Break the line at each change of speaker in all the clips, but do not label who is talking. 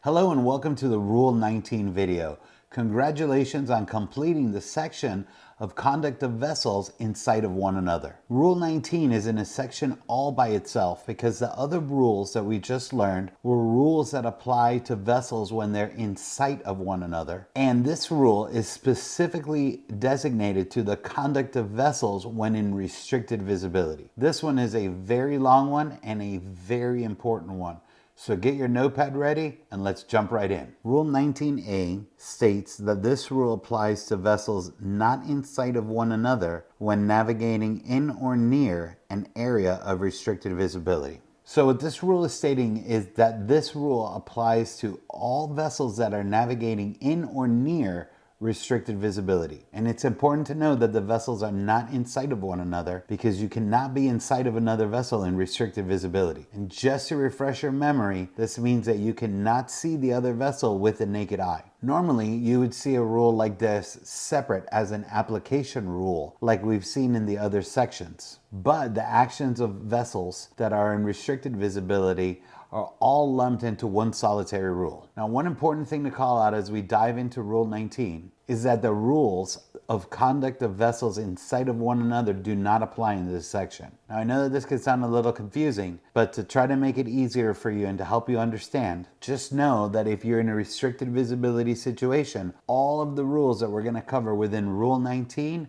Hello and welcome to the Rule 19 video. Congratulations on completing the section of conduct of vessels in sight of one another. Rule 19 is in a section all by itself because the other rules that we just learned were rules that apply to vessels when they're in sight of one another. And this rule is specifically designated to the conduct of vessels when in restricted visibility. This one is a very long one and a very important one. So get your notepad ready and let's jump right in. Rule 19A states that this rule applies to vessels not in sight of one another when navigating in or near an area of restricted visibility. So what this rule is stating is that this rule applies to all vessels that are navigating in or near restricted visibility. And it's important to know that the vessels are not in sight of one another because you cannot be in sight of another vessel in restricted visibility. And just to refresh your memory, this means that you cannot see the other vessel with the naked eye. Normally, you would see a rule like this separate as an application rule, like we've seen in the other sections. But the actions of vessels that are in restricted visibility are all lumped into one solitary rule. Now, one important thing to call out as we dive into Rule 19 is that the rules of conduct of vessels in sight of one another do not apply in this section. Now, I know that this could sound a little confusing, but to try to make it easier for you and to help you understand, just know that if you're in a restricted visibility situation, all of the rules that we're going to cover within Rule 19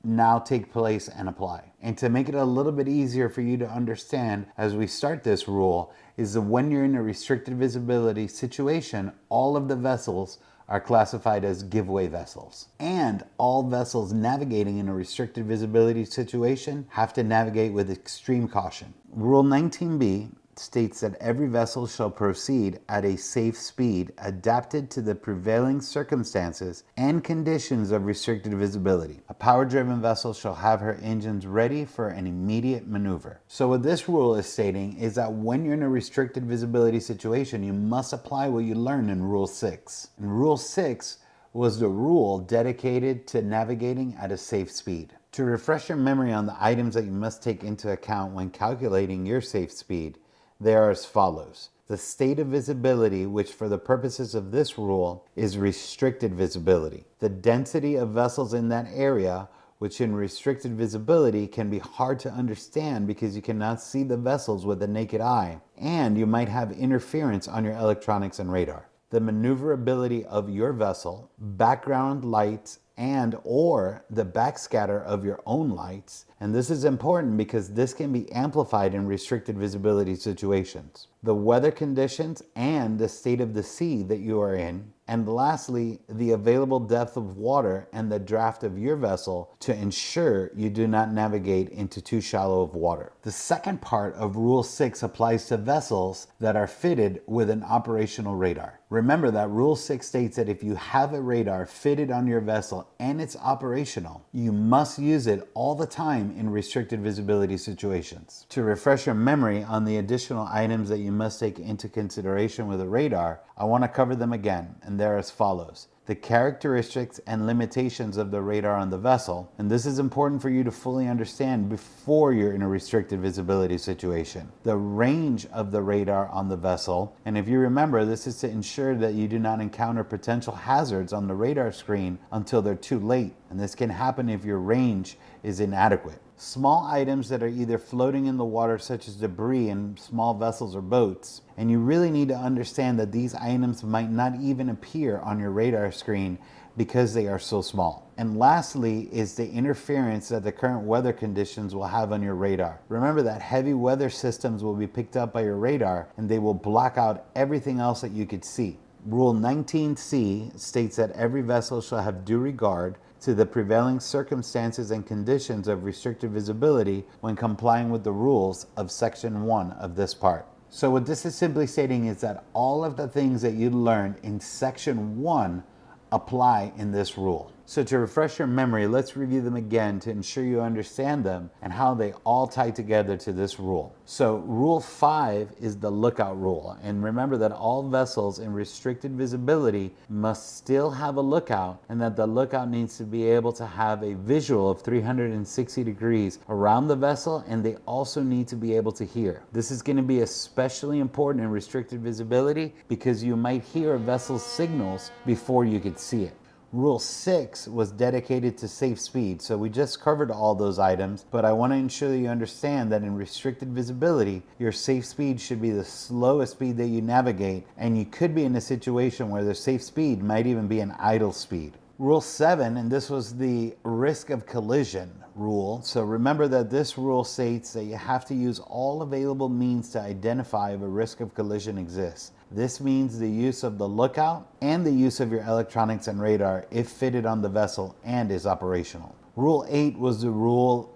now take place and apply. And to make it a little bit easier for you to understand as we start this rule is that when you're in a restricted visibility situation, all of the vessels are classified as giveaway vessels. And all vessels navigating in a restricted visibility situation have to navigate with extreme caution. Rule 19B states that every vessel shall proceed at a safe speed adapted to the prevailing circumstances and conditions of restricted visibility. A power-driven vessel shall have her engines ready for an immediate maneuver. So what this rule is stating is that when you're in a restricted visibility situation, you must apply what you learned in Rule 6. And Rule 6 was the rule dedicated to navigating at a safe speed. To refresh your memory on the items that you must take into account when calculating your safe speed, they are as follows. The state of visibility, which for the purposes of this rule is restricted visibility. The density of vessels in that area, which in restricted visibility can be hard to understand because you cannot see the vessels with the naked eye, and you might have interference on your electronics and radar. The maneuverability of your vessel, background lights, and or the backscatter of your own lights. And this is important because this can be amplified in restricted visibility situations. The weather conditions and the state of the sea that you are in. And lastly, the available depth of water and the draft of your vessel to ensure you do not navigate into too shallow of water. The second part of Rule 6 applies to vessels that are fitted with an operational radar. Remember that Rule 6 states that if you have a radar fitted on your vessel and it's operational, you must use it all the time in restricted visibility situations. To refresh your memory on the additional items that you must take into consideration with a radar, I want to cover them again, and they're as follows. The characteristics and limitations of the radar on the vessel, and this is important for you to fully understand before you're in a restricted visibility situation. The range of the radar on the vessel, and if you remember, this is to ensure that you do not encounter potential hazards on the radar screen until they're too late, and this can happen if your range is inadequate. Small items that are either floating in the water, such as debris in small vessels or boats, and you really need to understand that these items might not even appear on your radar screen because they are so small. And lastly is the interference that the current weather conditions will have on your radar. Remember that heavy weather systems will be picked up by your radar and they will block out everything else that you could see. Rule 19C states that every vessel shall have due regard to the prevailing circumstances and conditions of restricted visibility when complying with the rules of Section 1 of this part. So what this is simply stating is that all of the things that you learned in Section 1 apply in this rule. So to refresh your memory, let's review them again to ensure you understand them and how they all tie together to this rule. So Rule 5 is the lookout rule. And remember that all vessels in restricted visibility must still have a lookout, and that the lookout needs to be able to have a visual of 360 degrees around the vessel, and they also need to be able to hear. This is going to be especially important in restricted visibility because you might hear a vessel's signals before you could see it. Rule 6 was dedicated to safe speed. So we just covered all those items, but I want to ensure that you understand that in restricted visibility, your safe speed should be the slowest speed that you navigate, and you could be in a situation where the safe speed might even be an idle speed. Rule 7, and this was the risk of collision rule. So remember that this rule states that you have to use all available means to identify if a risk of collision exists. This means the use of the lookout and the use of your electronics and radar if fitted on the vessel and is operational. Rule 8 was the rule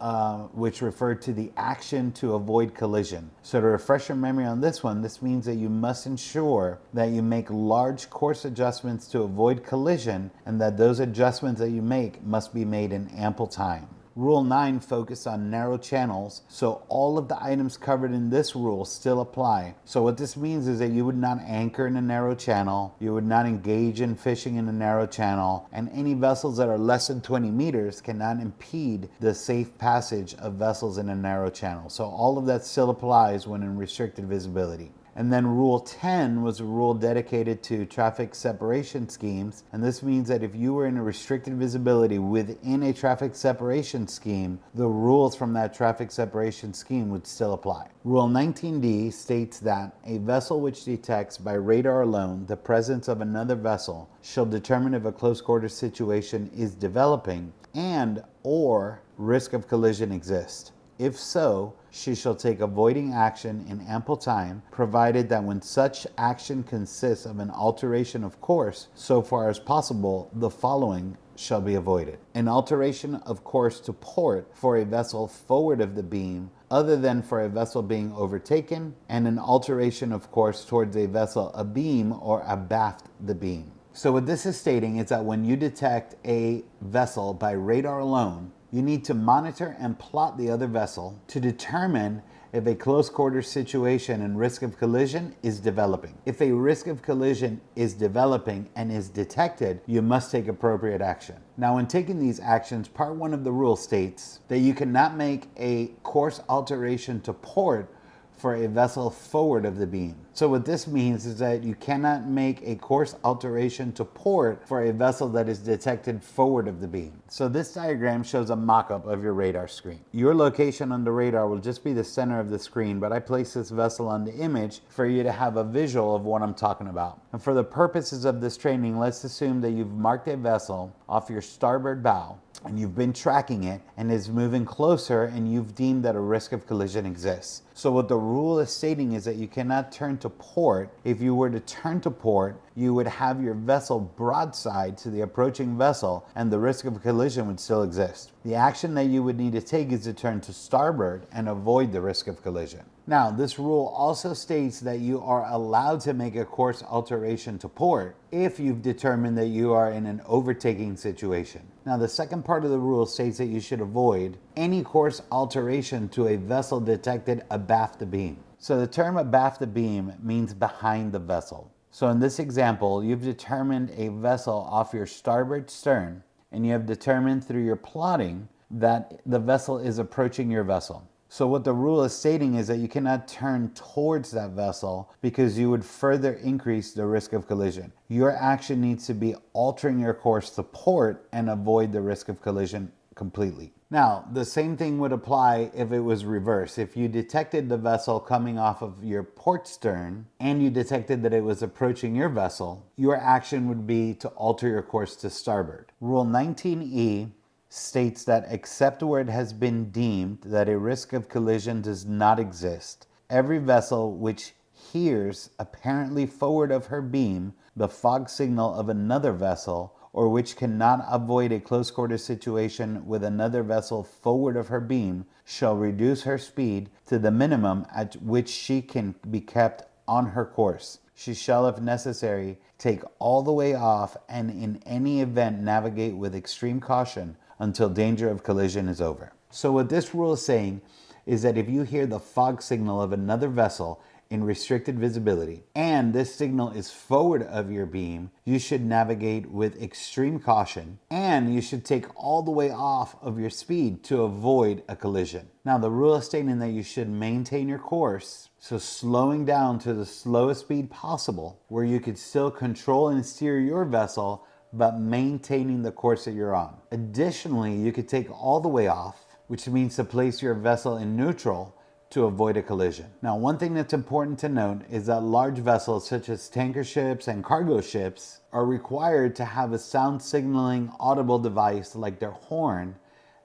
which referred to the action to avoid collision. So to refresh your memory on this one, this means that you must ensure that you make large course adjustments to avoid collision, and that those adjustments that you make must be made in ample time. Rule 9 focused on narrow channels, so all of the items covered in this rule still apply. So what this means is that you would not anchor in a narrow channel, you would not engage in fishing in a narrow channel, and any vessels that are less than 20 meters cannot impede the safe passage of vessels in a narrow channel. So all of that still applies when in restricted visibility. And then Rule 10 was a rule dedicated to traffic separation schemes. And this means that if you were in a restricted visibility within a traffic separation scheme, the rules from that traffic separation scheme would still apply. Rule 19D states that a vessel which detects by radar alone the presence of another vessel shall determine if a close quarters situation is developing and or risk of collision exists. If so, she shall take avoiding action in ample time, provided that when such action consists of an alteration of course, so far as possible, the following shall be avoided: an alteration of course to port for a vessel forward of the beam, other than for a vessel being overtaken, and an alteration of course towards a vessel abeam or abaft the beam. So what this is stating is that when you detect a vessel by radar alone, you need to monitor and plot the other vessel to determine if a close quarters situation and risk of collision is developing. If a risk of collision is developing and is detected, you must take appropriate action. Now, when taking these actions, Part 1 of the rule states that you cannot make a course alteration to port for a vessel forward of the beam. So what this means is that you cannot make a course alteration to port for a vessel that is detected forward of the beam. So this diagram shows a mock-up of your radar screen. Your location on the radar will just be the center of the screen, but I place this vessel on the image for you to have a visual of what I'm talking about. And for the purposes of this training, let's assume that you've marked a vessel off your starboard bow, and you've been tracking it and is moving closer, and you've deemed that a risk of collision exists. So what the rule is stating is that you cannot turn to port. If you were to turn to port, you would have your vessel broadside to the approaching vessel, and the risk of collision would still exist. The action that you would need to take is to turn to starboard and avoid the risk of collision. Now, this rule also states that you are allowed to make a course alteration to port if you've determined that you are in an overtaking situation. Now, the second part of the rule states that you should avoid any course alteration to a vessel detected abaft the beam. So the term abaft the beam means behind the vessel. So in this example, you've determined a vessel off your starboard stern, and you have determined through your plotting that the vessel is approaching your vessel. So what the rule is stating is that you cannot turn towards that vessel because you would further increase the risk of collision. Your action needs to be altering your course to port and avoid the risk of collision completely. Now, the same thing would apply if it was reversed. If you detected the vessel coming off of your port stern and you detected that it was approaching your vessel, your action would be to alter your course to starboard. Rule 19E states that except where it has been deemed that a risk of collision does not exist, every vessel which hears apparently forward of her beam the fog signal of another vessel, or which cannot avoid a close quarters situation with another vessel forward of her beam, shall reduce her speed to the minimum at which she can be kept on her course. She shall, if necessary, take all the way off and in any event navigate with extreme caution until danger of collision is over. So what this rule is saying is that if you hear the fog signal of another vessel in restricted visibility and this signal is forward of your beam, you should navigate with extreme caution and you should take all the way off of your speed to avoid a collision. Now the rule is stating that you should maintain your course, so slowing down to the slowest speed possible where you could still control and steer your vessel but maintaining the course that you're on. Additionally, you could take all the way off, which means to place your vessel in neutral to avoid a collision. Now, one thing that's important to note is that large vessels such as tanker ships and cargo ships are required to have a sound signaling audible device like their horn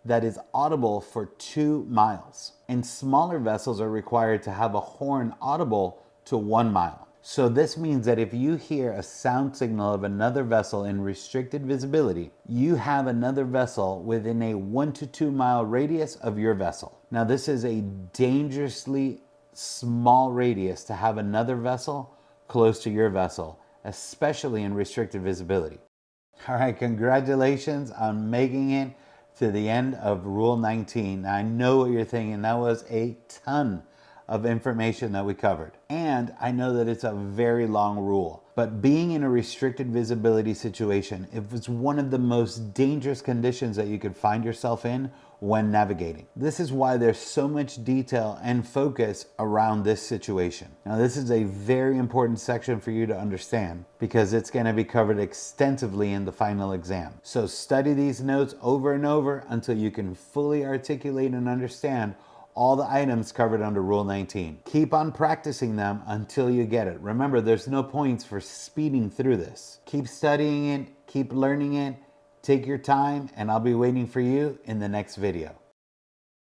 that is audible for 2 miles. And smaller vessels are required to have a horn audible to 1 mile. So this means that if you hear a sound signal of another vessel in restricted visibility, you have another vessel within a 1 to 2 mile radius of your vessel. Now this is a dangerously small radius to have another vessel close to your vessel, especially in restricted visibility. All right, congratulations on making it to the end of Rule 19. Now, I know what you're thinking. That was a ton of information that we covered. And I know that it's a very long rule, but being in a restricted visibility situation, it's one of the most dangerous conditions that you could find yourself in when navigating. This is why there's so much detail and focus around this situation. Now, this is a very important section for you to understand because it's going to be covered extensively in the final exam. So study these notes over and over until you can fully articulate and understand all the items covered under Rule 19. Keep on practicing them until you get it. Remember, there's no points for speeding through this. Keep studying it, keep learning it, take your time, and I'll be waiting for you in the next video.